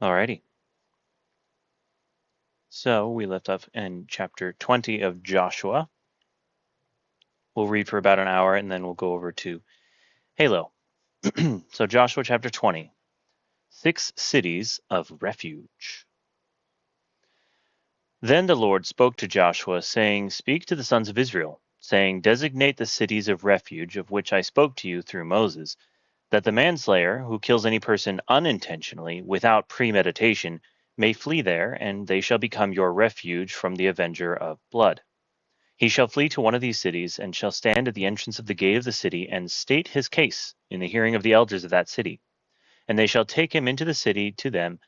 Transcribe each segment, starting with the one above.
Alrighty. So we left off in chapter 20 of Joshua. We'll read for about an hour and then we'll go over to Halo. So Joshua chapter 20. 6 cities of refuge. Then the Lord spoke to Joshua, saying, Speak to the sons of Israel, saying, Designate the cities of refuge of which I spoke to you through Moses, that the manslayer who kills any person unintentionally, without premeditation, may flee there, and they shall become your refuge from the avenger of blood. He shall flee to one of these cities, and shall stand at the entrance of the gate of the city, and state his case in the hearing of the elders of that city. And they shall take him into the city to them,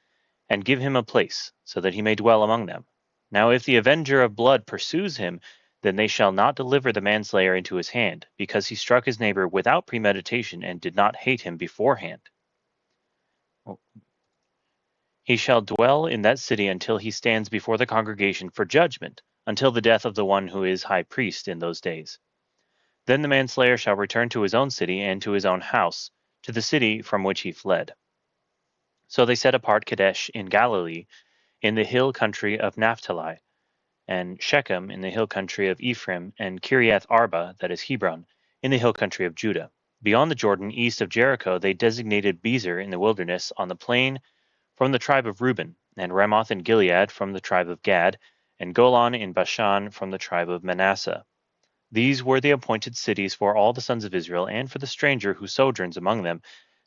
and give him a place, so that he may dwell among them. Now if the avenger of blood pursues him, then they shall not deliver the manslayer into his hand, because he struck his neighbor without premeditation, and did not hate him beforehand. He shall dwell in that city until he stands before the congregation for judgment, until the death of the one who is high priest in those days. Then the manslayer shall return to his own city and to his own house, to the city from which he fled. So they set apart Kadesh in Galilee, in the hill country of Naphtali, and Shechem in the hill country of Ephraim, and Kiriath Arba, that is Hebron, in the hill country of Judah. Beyond the Jordan, east of Jericho, they designated Bezer in the wilderness on the plain from the tribe of Reuben, and Ramoth in Gilead from the tribe of Gad, and Golan in Bashan from the tribe of Manasseh. These were the appointed cities for all the sons of Israel, and for the stranger who sojourns among them,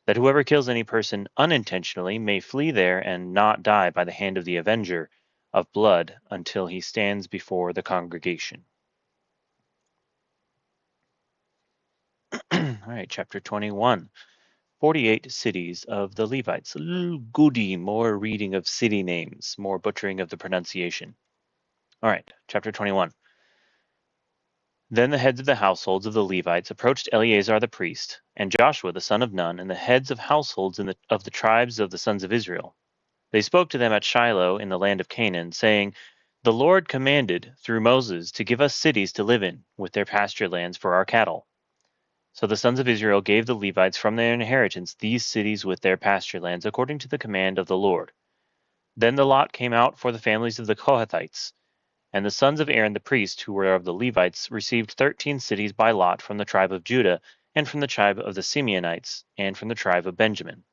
that whoever kills any person unintentionally may flee there and not die by the hand of the avenger of blood until he stands before the congregation. All right, chapter 21. 48 cities of the Levites. A little goody, more reading of city names, more butchering of the pronunciation. All right, chapter 21. Then the heads of the households of the Levites approached Eleazar the priest, and Joshua the son of Nun, and the heads of households of the tribes of the sons of Israel. They spoke to them at Shiloh in the land of Canaan, saying, The Lord commanded through Moses to give us cities to live in, with their pasture lands for our cattle. So the sons of Israel gave the Levites from their inheritance these cities with their pasture lands, according to the command of the Lord. Then the lot came out for the families of the Kohathites. And the sons of Aaron the priest, who were of the Levites, received 13 cities by lot from the tribe of Judah, and from the tribe of the Simeonites, and from the tribe of Benjamin.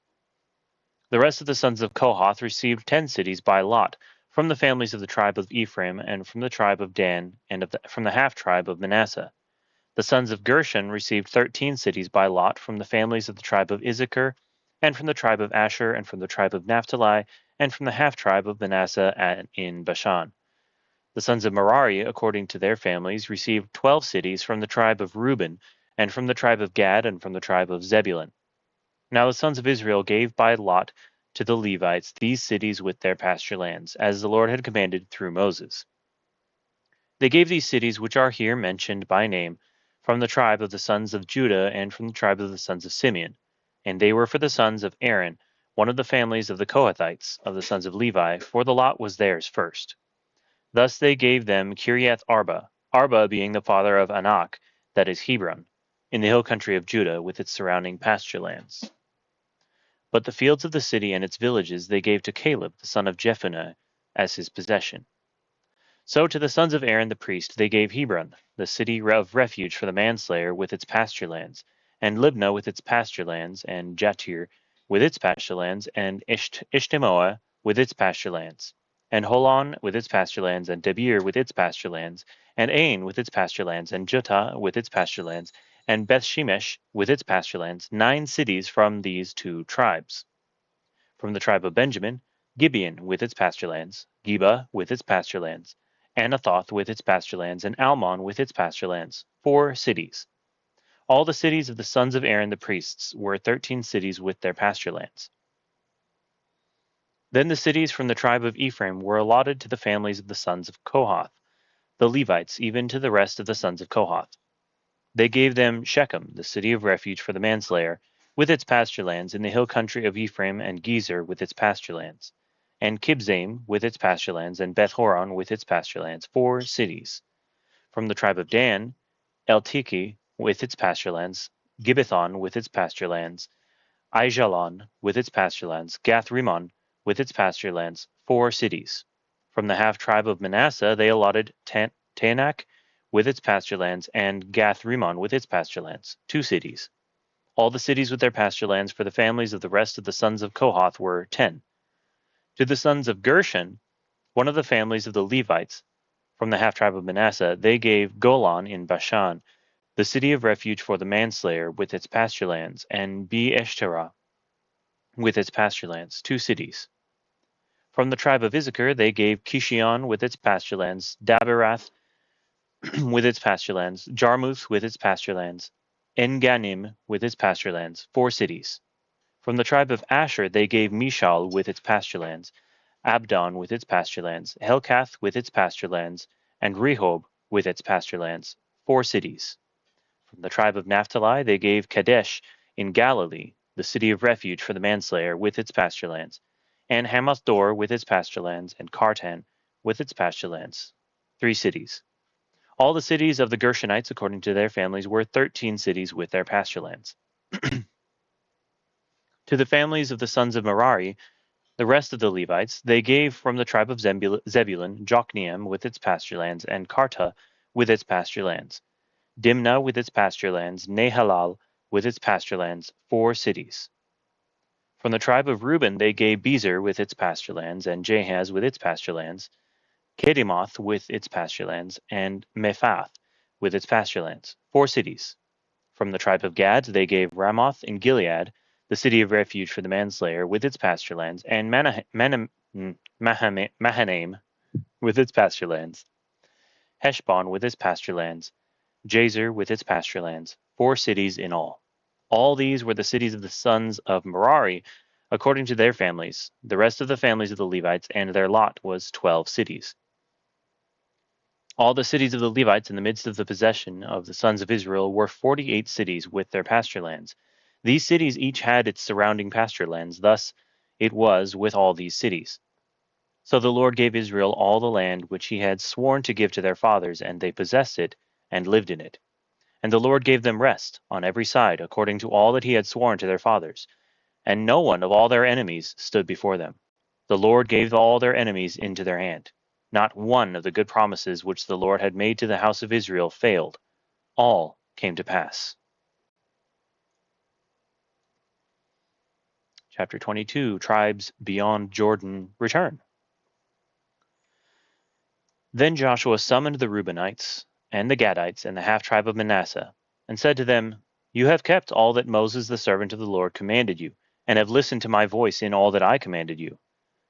The rest of the sons of Kohath received 10 cities by lot, from the families of the tribe of Ephraim, and from the tribe of Dan, and from the half-tribe of Manasseh. The sons of Gershon received 13 cities by lot, from the families of the tribe of Issachar, and from the tribe of Asher, and from the tribe of Naphtali, and from the half-tribe of Manasseh in Bashan. The sons of Merari, according to their families, received 12 cities from the tribe of Reuben, and from the tribe of Gad, and from the tribe of Zebulun. Now the sons of Israel gave by lot to the Levites these cities with their pasture lands, as the Lord had commanded through Moses. They gave these cities which are here mentioned by name from the tribe of the sons of Judah and from the tribe of the sons of Simeon, and they were for the sons of Aaron, one of the families of the Kohathites, of the sons of Levi, for the lot was theirs first. Thus they gave them Kiriath Arba, Arba being the father of Anak, that is Hebron, in the hill country of Judah, with its surrounding pasture lands. But the fields of the city and its villages they gave to Caleb, the son of Jephunneh, as his possession. So to the sons of Aaron the priest they gave Hebron, the city of refuge for the manslayer, with its pasture lands, and Libnah with its pasture lands, and Jatir with its pasture lands, and Eshtemoa with its pasture lands, and Holon with its pasture lands, and Debir with its pasture lands, and Ain with its pasture lands, and Juttah with its pasture lands, and Bethshemesh with its pasture lands, 9 cities from these 2 tribes. From the tribe of Benjamin, Gibeon with its pasture lands, Geba with its pasture lands, Anathoth with its pasture lands, and Almon with its pasture lands, 4 cities. All the cities of the sons of Aaron the priests were 13 cities with their pasture lands. Then the cities from the tribe of Ephraim were allotted to the families of the sons of Kohath, the Levites, even to the rest of the sons of Kohath. They gave them Shechem, the city of refuge for the manslayer, with its pasture lands in the hill country of Ephraim, and Gezer with its pasture lands, and Kibzaim with its pasture lands, and Beth-horon with its pasture lands, 4 cities. From the tribe of Dan, Elteke with its pasture lands, Gibbethon with its pasture lands, Aijalon with its pasture lands, Gath-Rimmon with its pasture lands, 4 cities. From the half-tribe of Manasseh they allotted Taanach with its pasture lands, and Gath-Rimmon with its pasture lands, 2 cities. All the cities with their pasture lands for the families of the rest of the sons of Kohath were 10. To the sons of Gershon, one of the families of the Levites, from the half-tribe of Manasseh, they gave Golan in Bashan, the city of refuge for the manslayer with its pasture lands, and Be-eshterah with its pasture lands, 2 cities. From the tribe of Issachar they gave Kishion with its pasture lands, Daberath with its pasture lands, Jarmuth with its pasture lands, En-Ganim with its pasture lands, 4 cities. From the tribe of Asher they gave Mishal with its pasture lands, Abdon with its pasture lands, Helkath with its pasture lands, and Rehob with its pasture lands, 4 cities. From the tribe of Naphtali they gave Kadesh in Galilee, the city of refuge for the manslayer, with its pasture lands, and Hamath-dor with its pasture lands, and Kartan with its pasture lands, 3 cities. All the cities of the Gershonites, according to their families, were 13 cities with their pasture lands. To the families of the sons of Merari, the rest of the Levites, they gave from the tribe of Zebulun, Jokneam with its pasture lands, and Karta with its pasture lands, Dimnah with its pasture lands, Nahalal with its pasture lands, 4 cities. From the tribe of Reuben they gave Bezer with its pasture lands, and Jahaz with its pasture lands, Kedemoth with its pasture lands, and Mephath with its pasture lands, 4 cities. From the tribe of Gad they gave Ramoth in Gilead, the city of refuge for the manslayer, with its pasture lands, and Mahanaim with its pasture lands, Heshbon with its pasture lands, Jazer with its pasture lands, 4 cities in all. All these were the cities of the sons of Merari, according to their families. The rest of the families of the Levites, and their lot was 12 cities. All the cities of the Levites in the midst of the possession of the sons of Israel were 48 cities with their pasture lands. These cities each had its surrounding pasture lands. Thus it was with all these cities. So the Lord gave Israel all the land which he had sworn to give to their fathers, and they possessed it and lived in it. And the Lord gave them rest on every side, according to all that he had sworn to their fathers. And no one of all their enemies stood before them. The Lord gave all their enemies into their hand. Not one of the good promises which the Lord had made to the house of Israel failed. All came to pass. Chapter 22, Tribes Beyond Jordan Return. Then Joshua summoned the Reubenites, and the Gadites, and the half-tribe of Manasseh, and said to them, You have kept all that Moses the servant of the Lord commanded you, and have listened to my voice in all that I commanded you.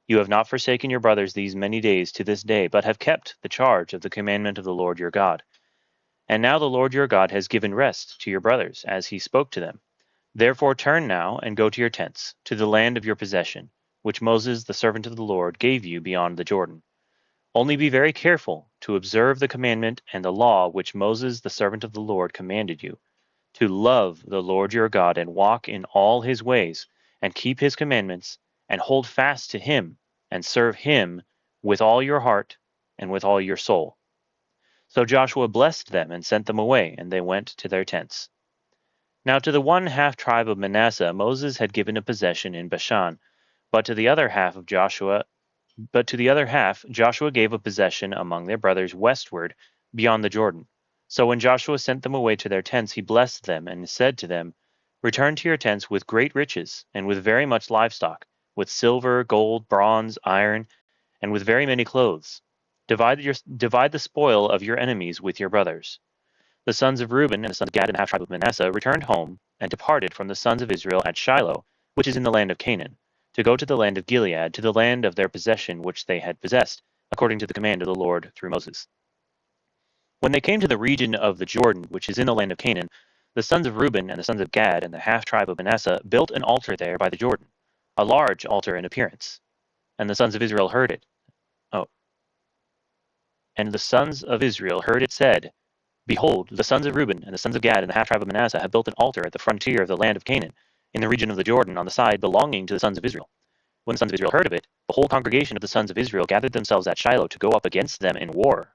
You have not forsaken your brothers these many days to this day, but have kept the charge of the commandment of the Lord your God. And now the Lord your God has given rest to your brothers, as he spoke to them. Therefore turn now and go to your tents, to the land of your possession, which Moses the servant of the Lord gave you beyond the Jordan. Only be very careful to observe the commandment and the law which Moses the servant of the Lord commanded you, to love the Lord your God and walk in all his ways, and keep his commandments, and hold fast to him, and serve him with all your heart and with all your soul. So Joshua blessed them and sent them away, and they went to their tents. Now to the one half tribe of Manasseh Moses had given a possession in Bashan, but to the other half Joshua gave a possession among their brothers westward beyond the Jordan. So when Joshua sent them away to their tents, he blessed them and said to them, Return to your tents with great riches, and with very much livestock, with silver, gold, bronze, iron, and with very many clothes. Divide the spoil of your enemies with your brothers. The sons of Reuben and the sons of Gad and the half tribe of Manasseh returned home and departed from the sons of Israel at Shiloh, which is in the land of Canaan, to go to the land of Gilead, to the land of their possession which they had possessed, according to the command of the Lord through Moses. When they came to the region of the Jordan, which is in the land of Canaan, the sons of Reuben and the sons of Gad and the half tribe of Manasseh built an altar there by the Jordan, a large altar in appearance. And the sons of Israel heard it. And the sons of Israel heard it said, Behold, the sons of Reuben and the sons of Gad and the half tribe of Manasseh have built an altar at the frontier of the land of Canaan, in the region of the Jordan, on the side belonging to the sons of Israel. When the sons of Israel heard of it, the whole congregation of the sons of Israel gathered themselves at Shiloh to go up against them in war.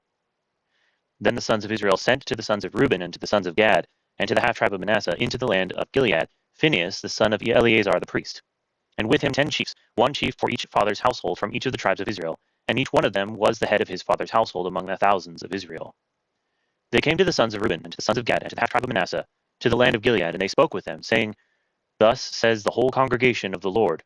Then the sons of Israel sent to the sons of Reuben and to the sons of Gad, and to the half tribe of Manasseh into the land of Gilead, Phinehas the son of Eleazar the priest. and with him 10 chiefs, one chief for each father's household from each of the tribes of Israel, and each one of them was the head of his father's household among the thousands of Israel. They came to the sons of Reuben, and to the sons of Gad, and to the half tribe of Manasseh, to the land of Gilead, and they spoke with them, saying, Thus says the whole congregation of the Lord,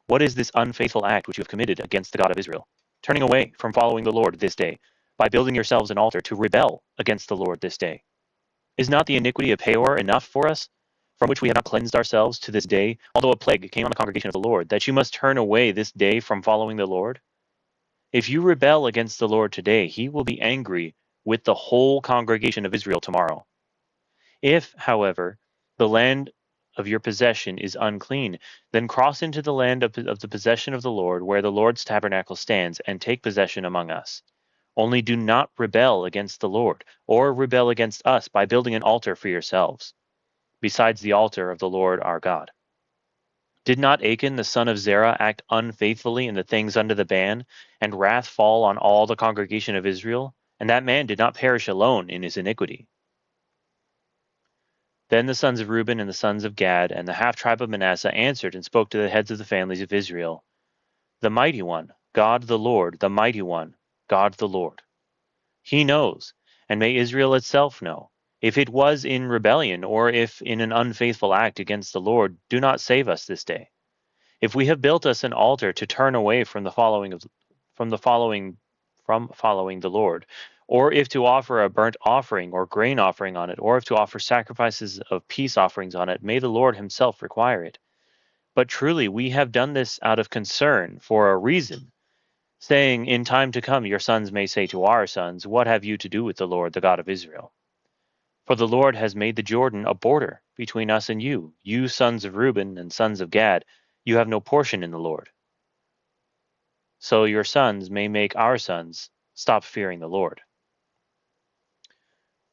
what is this unfaithful act which you have committed against the God of Israel, turning away from following the Lord this day, by building yourselves an altar to rebel against the Lord this day? Is not the iniquity of Peor enough for us, from which we have not cleansed ourselves to this day, although a plague came on the congregation of the Lord, that you must turn away this day from following the Lord? If you rebel against the Lord today, he will be angry with the whole congregation of Israel tomorrow. If, however, the land of your possession is unclean, then cross into the land of the possession of the Lord, where the Lord's tabernacle stands, and take possession among us. Only do not rebel against the Lord, or rebel against us by building an altar for yourselves, besides the altar of the Lord our God. Did not Achan the son of Zerah act unfaithfully in the things under the ban, and wrath fall on all the congregation of Israel? And that man did not perish alone in his iniquity. Then the sons of Reuben and the sons of Gad and the half tribe of Manasseh answered and spoke to the heads of the families of Israel. The mighty one, God the Lord, the mighty one, God the Lord. He knows, and may Israel itself know. If it was in rebellion, or if in an unfaithful act against the Lord, do not save us this day. If we have built us an altar to turn away from following the Lord, or if to offer a burnt offering or grain offering on it, or if to offer sacrifices of peace offerings on it, may the Lord himself require it. But truly we have done this out of concern for a reason, saying, in time to come your sons may say to our sons, what have you to do with the Lord, the God of Israel? For the Lord has made the Jordan a border between us and you. You sons of Reuben and sons of Gad, you have no portion in the Lord. So your sons may make our sons stop fearing the Lord.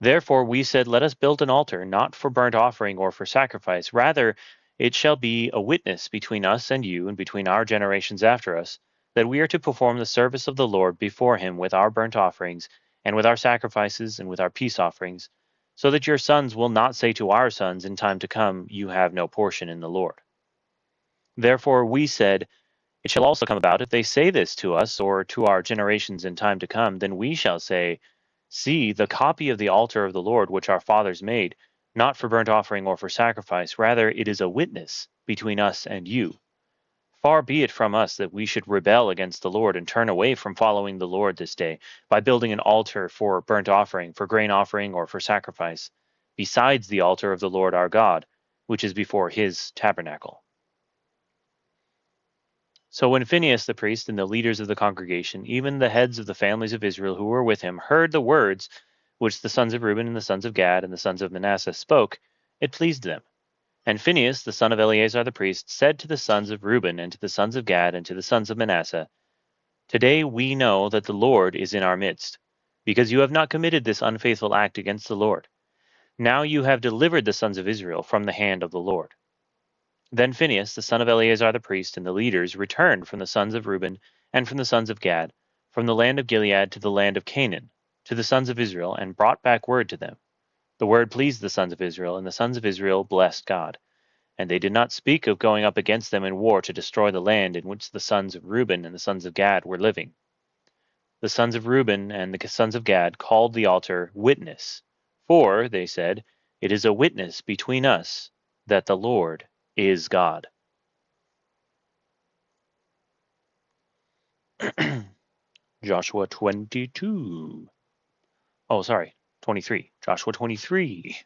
Therefore we said, let us build an altar, not for burnt offering or for sacrifice. Rather, it shall be a witness between us and you, and between our generations after us, that we are to perform the service of the Lord before him with our burnt offerings, and with our sacrifices, and with our peace offerings, so that your sons will not say to our sons in time to come, you have no portion in the Lord. Therefore we said, it shall also come about, if they say this to us, or to our generations in time to come, then we shall say, see, the copy of the altar of the Lord which our fathers made, not for burnt offering or for sacrifice, rather it is a witness between us and you. Far be it from us that we should rebel against the Lord and turn away from following the Lord this day, by building an altar for burnt offering, for grain offering, or for sacrifice, besides the altar of the Lord our God, which is before his tabernacle. So when Phinehas the priest and the leaders of the congregation, even the heads of the families of Israel who were with him, heard the words which the sons of Reuben and the sons of Gad and the sons of Manasseh spoke, it pleased them. And Phinehas the son of Eleazar the priest said to the sons of Reuben and to the sons of Gad and to the sons of Manasseh, today we know that the Lord is in our midst, because you have not committed this unfaithful act against the Lord. Now you have delivered the sons of Israel from the hand of the Lord. Then Phinehas, the son of Eleazar the priest, and the leaders returned from the sons of Reuben and from the sons of Gad, from the land of Gilead to the land of Canaan, to the sons of Israel, and brought back word to them. The word pleased the sons of Israel, and the sons of Israel blessed God. And they did not speak of going up against them in war to destroy the land in which the sons of Reuben and the sons of Gad were living. The sons of Reuben and the sons of Gad called the altar Witness, for, they said, it is a witness between us that the Lord is God. Joshua 22. Oh, sorry, 23. Joshua 23.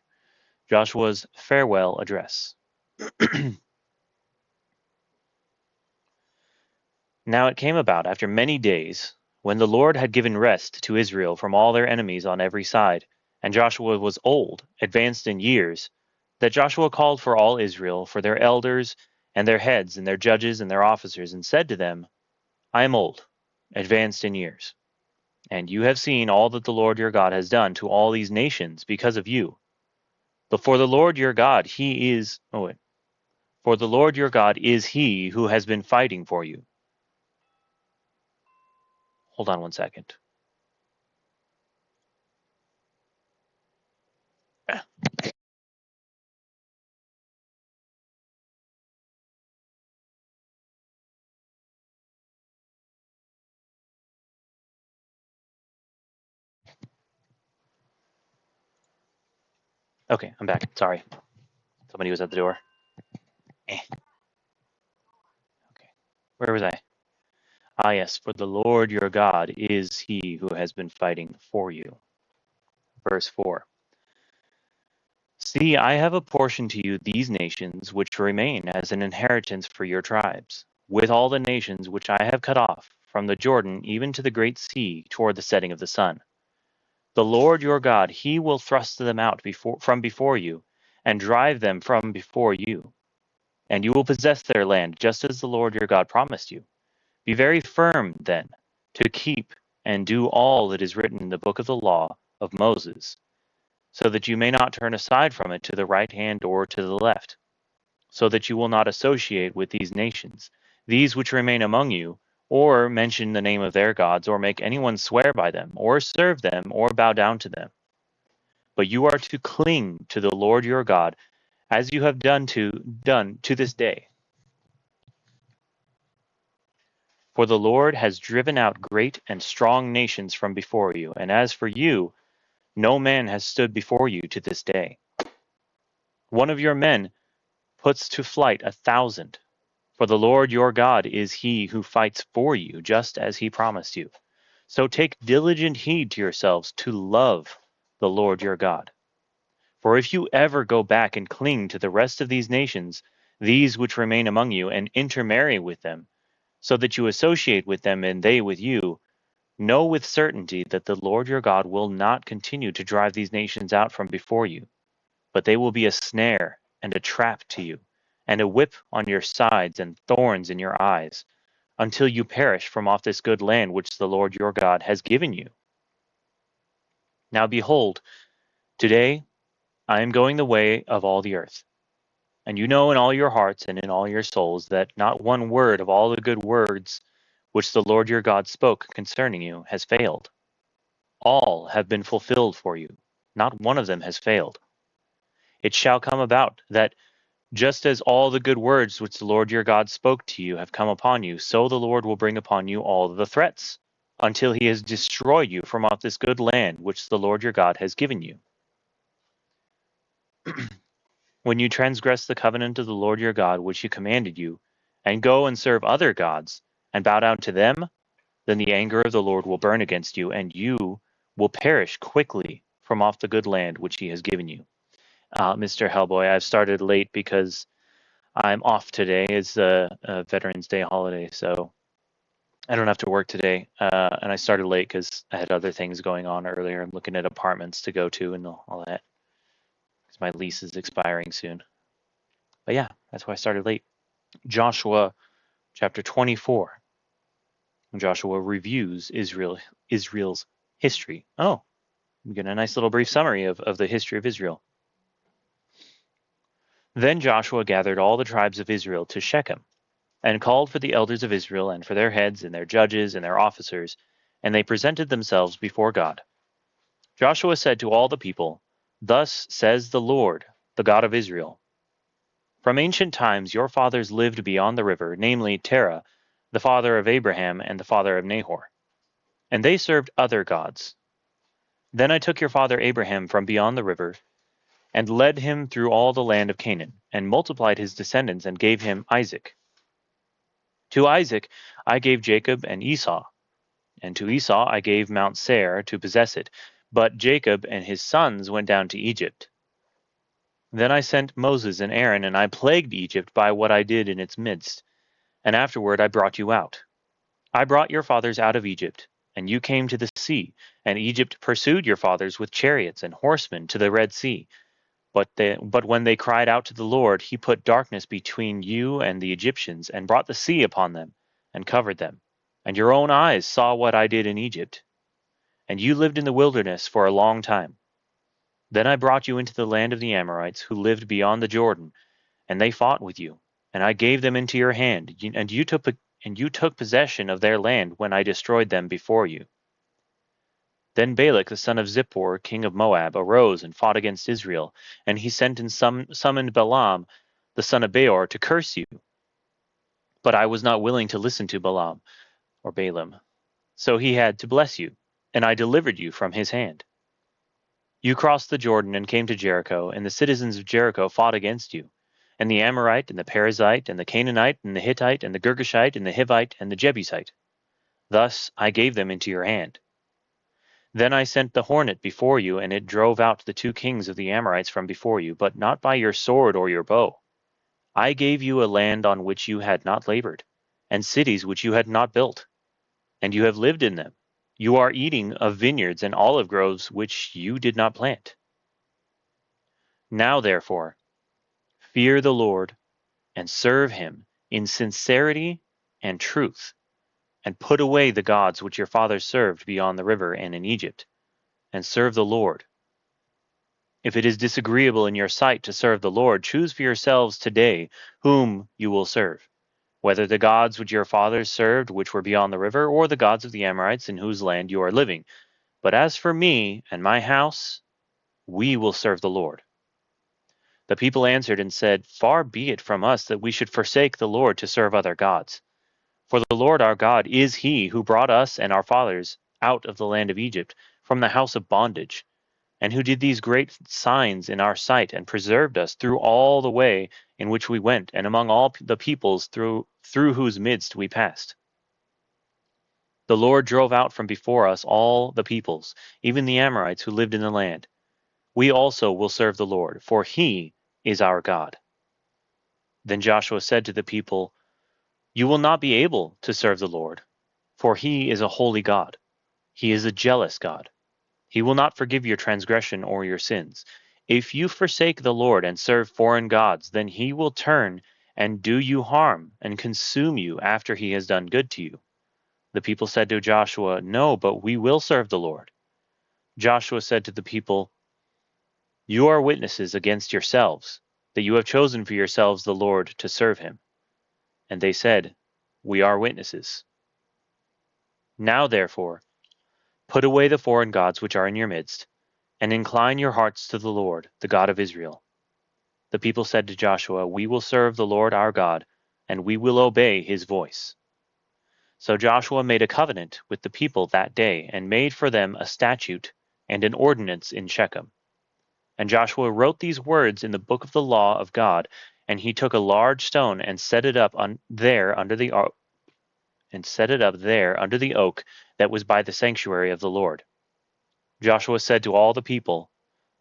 Joshua's farewell address. Now it came about after many days, when the Lord had given rest to Israel from all their enemies on every side, and Joshua was old, advanced in years, that Joshua called for all Israel, for their elders, and their heads, and their judges, and their officers, and said to them, I am old, advanced in years. And you have seen all that the Lord your God has done to all these nations because of you. For the Lord your God, for the Lord your God is he who has been fighting for you. Hold on one second. Okay, I'm back. Sorry. Somebody was at the door. Eh. Okay. Where was I? Ah, yes. For the Lord your God is he who has been fighting for you. Verse 4. See, I have apportioned to you these nations which remain as an inheritance for your tribes, with all the nations which I have cut off, from the Jordan even to the great sea toward the setting of the sun. The Lord your God, he will thrust them out from before you, and drive them from before you. And you will possess their land, just as the Lord your God promised you. Be very firm, then, to keep and do all that is written in the book of the law of Moses, so that you may not turn aside from it to the right hand or to the left, so that you will not associate with these nations, these which remain among you, or mention the name of their gods, or make anyone swear by them, or serve them, or bow down to them. But you are to cling to the Lord your God, as you have done to this day. For the Lord has driven out great and strong nations from before you, and as for you, no man has stood before you to this day. One of your men puts to flight 1,000. For the Lord your God is he who fights for you, just as he promised you. So take diligent heed to yourselves to love the Lord your God. For if you ever go back and cling to the rest of these nations, these which remain among you, and intermarry with them, so that you associate with them and they with you, know with certainty that the Lord your God will not continue to drive these nations out from before you, but they will be a snare and a trap to you, and a whip on your sides and thorns in your eyes, until you perish from off this good land which the Lord your God has given you. Now behold, today I am going the way of all the earth. And you know in all your hearts and in all your souls that not one word of all the good words which the Lord your God spoke concerning you has failed. All have been fulfilled for you. Not one of them has failed. It shall come about that just as all the good words which the Lord your God spoke to you have come upon you, so the Lord will bring upon you all the threats, until he has destroyed you from off this good land which the Lord your God has given you. When you transgress the covenant of the Lord your God which he commanded you, and go and serve other gods, and bow down to them, then the anger of the Lord will burn against you, and you will perish quickly from off the good land which he has given you. Mr. Hellboy, I've started late because I'm off today. It's a Veterans Day holiday, so I don't have to work today. And I started late because I had other things going on earlier. I'm looking at apartments to go to and all that, because my lease is expiring soon. But yeah, that's why I started late. Joshua chapter 24. Joshua reviews Israel's history. Oh, we get a nice little brief summary of the history of Israel. Then Joshua gathered all the tribes of Israel to Shechem, and called for the elders of Israel, and for their heads, and their judges, and their officers, and they presented themselves before God. Joshua said to all the people, Thus says the Lord, the God of Israel. From ancient times your fathers lived beyond the river, namely Terah, the father of Abraham and the father of Nahor. And they served other gods. Then I took your father Abraham from beyond the river, and led him through all the land of Canaan, and multiplied his descendants, and gave him Isaac. To Isaac I gave Jacob and Esau, and to Esau I gave Mount Seir to possess it. But Jacob and his sons went down to Egypt. Then I sent Moses and Aaron, and I plagued Egypt by what I did in its midst. And afterward I brought you out. I brought your fathers out of Egypt, and you came to the sea, and Egypt pursued your fathers with chariots and horsemen to the Red Sea. But when they cried out to the Lord, he put darkness between you and the Egyptians, and brought the sea upon them, and covered them. And your own eyes saw what I did in Egypt. And you lived in the wilderness for a long time. Then I brought you into the land of the Amorites, who lived beyond the Jordan, and they fought with you. And I gave them into your hand, and you took possession of their land when I destroyed them before you. Then Balak the son of Zippor, king of Moab, arose and fought against Israel, and he sent and summoned Balaam the son of Beor to curse you. But I was not willing to listen to Balaam, or Balaam, so he had to bless you, and I delivered you from his hand. You crossed the Jordan and came to Jericho, and the citizens of Jericho fought against you. And the Amorite, and the Perizzite, and the Canaanite, and the Hittite, and the Girgashite, and the Hivite, and the Jebusite. Thus I gave them into your hand. Then I sent the hornet before you, and it drove out the 2 kings of the Amorites from before you, but not by your sword or your bow. I gave you a land on which you had not labored, and cities which you had not built, and you have lived in them. You are eating of vineyards and olive groves which you did not plant. Now therefore, fear the Lord, and serve him in sincerity and truth, and put away the gods which your fathers served beyond the river and in Egypt, and serve the Lord. If it is disagreeable in your sight to serve the Lord, choose for yourselves today whom you will serve, whether the gods which your fathers served, which were beyond the river, or the gods of the Amorites in whose land you are living. But as for me and my house, we will serve the Lord. The people answered and said, Far be it from us that we should forsake the Lord to serve other gods. For the Lord our God is he who brought us and our fathers out of the land of Egypt, from the house of bondage, and who did these great signs in our sight, and preserved us through all the way in which we went, and among all the peoples through whose midst we passed. The Lord drove out from before us all the peoples, even the Amorites who lived in the land. We also will serve the Lord, for he is our God. Then Joshua said to the people, You will not be able to serve the Lord, for he is a holy God. He is a jealous God. He will not forgive your transgression or your sins. If you forsake the Lord and serve foreign gods, then he will turn and do you harm and consume you after he has done good to you. The people said to Joshua, No, but we will serve the Lord. Joshua said to the people, You are witnesses against yourselves, that you have chosen for yourselves the Lord to serve him. And they said, We are witnesses. Now therefore, put away the foreign gods which are in your midst, and incline your hearts to the Lord, the God of Israel. The people said to Joshua, We will serve the Lord our God, and we will obey his voice. So Joshua made a covenant with the people that day, and made for them a statute and an ordinance in Shechem. And Joshua wrote these words in the book of the law of God, and he took a large stone and set it up there under the oak that was by the sanctuary of the Lord. Joshua said to all the people,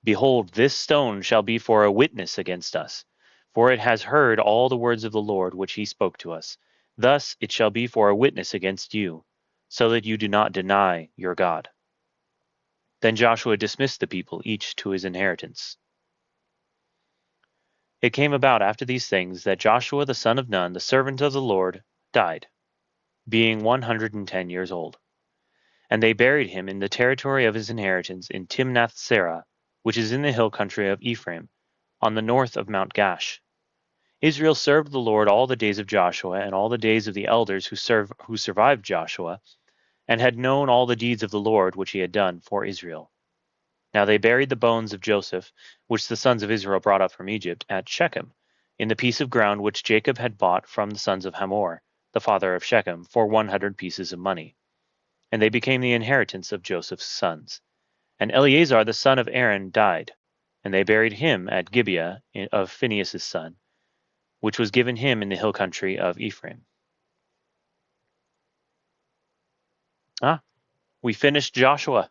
Behold, this stone shall be for a witness against us, for it has heard all the words of the Lord which he spoke to us. Thus it shall be for a witness against you, so that you do not deny your God. Then Joshua dismissed the people, each to his inheritance. It came about after these things that Joshua the son of Nun, the servant of the Lord, died, being 110 years old. And they buried him in the territory of his inheritance in Timnath-serah, which is in the hill country of Ephraim, on the north of Mount Gash. Israel served the Lord all the days of Joshua and all the days of the elders who survived Joshua, and had known all the deeds of the Lord which he had done for Israel. Now they buried the bones of Joseph, which the sons of Israel brought up from Egypt, at Shechem, in the piece of ground which Jacob had bought from the sons of Hamor, the father of Shechem, for 100 pieces of money. And they became the inheritance of Joseph's sons. And Eleazar the son of Aaron died, and they buried him at Gibeah of Phinehas' son, which was given him in the hill country of Ephraim. We finished Joshua.